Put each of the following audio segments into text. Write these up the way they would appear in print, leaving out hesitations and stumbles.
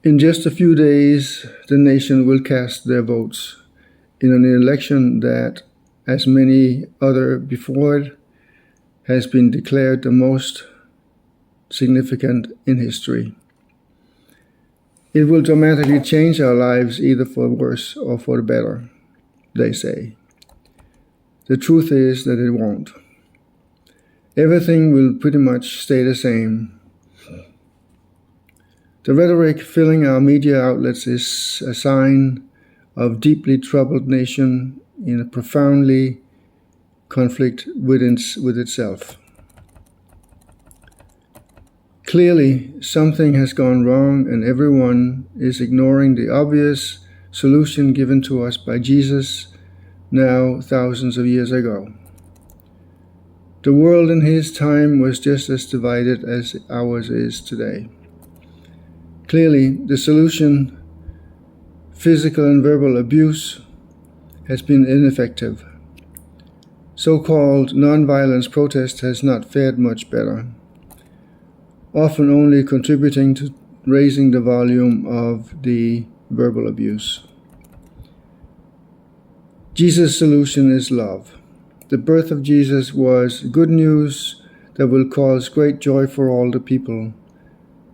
In just a few days, the nation will cast their votes in an election that, as many other before it, has been declared the most significant in history. It will dramatically change our lives either for the worse or for the better, they say. The truth is that it won't. Everything will pretty much stay the same. The rhetoric filling our media outlets is a sign of deeply troubled nation in a profoundly conflict with itself. Clearly, something has gone wrong and everyone is ignoring the obvious solution given to us by Jesus now thousands of years ago. The world in his time was just as divided as ours is today. Clearly, the solution, physical and verbal abuse, has been ineffective. So-called nonviolence protest has not fared much better, often only contributing to raising the volume of the verbal abuse. Jesus' solution is love. The birth of Jesus was good news that will cause great joy for all the people,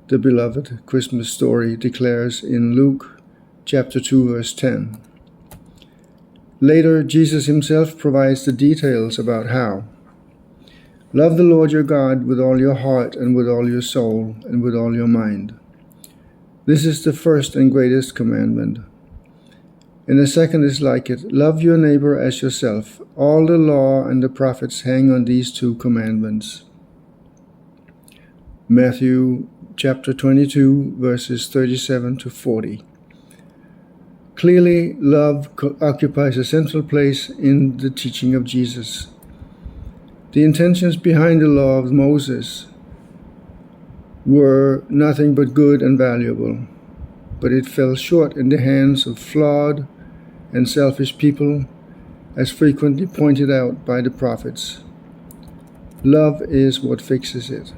the beloved Christmas story declares in Luke chapter 2, verse 10. Later, Jesus himself provides the details about how. Love the Lord your God with all your heart and with all your soul and with all your mind. This is the first and greatest commandment. And the second is like it. Love your neighbor as yourself. All the law and the prophets hang on these two commandments. Matthew chapter 22, verses 37 to 40. Clearly, love occupies a central place in the teaching of Jesus. The intentions behind the law of Moses were nothing but good and valuable, but it fell short in the hands of flawed and selfish people, as frequently pointed out by the prophets. Love is what fixes it.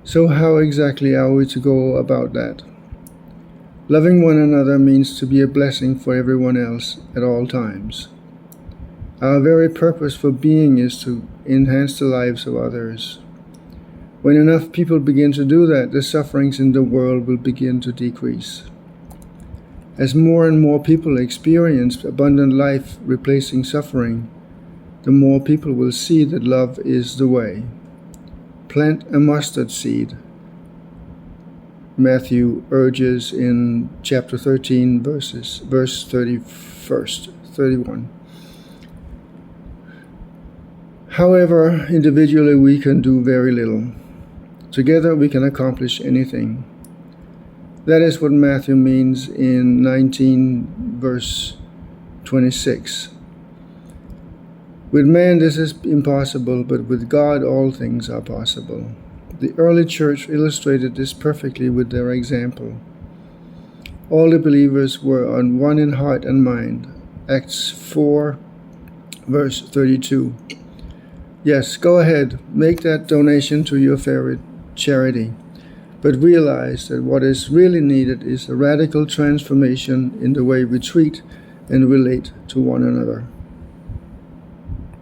So how exactly are we to go about that? Loving one another means to be a blessing for everyone else at all times. Our very purpose for being is to enhance the lives of others. When enough people begin to do that, the sufferings in the world will begin to decrease. As more and more people experience abundant life replacing suffering, the more people will see that love is the way. Plant a mustard seed, Matthew urges in chapter 13, verse 31. However, individually we can do very little. Together we can accomplish anything. That is what Matthew means in 19, verse 26. With man this is impossible, but with God all things are possible. The early church illustrated this perfectly with their example. All the believers were on one in heart and mind. Acts 4, verse 32. Yes, go ahead, make that donation to your favorite charity, but realize that what is really needed is a radical transformation in the way we treat and relate to one another.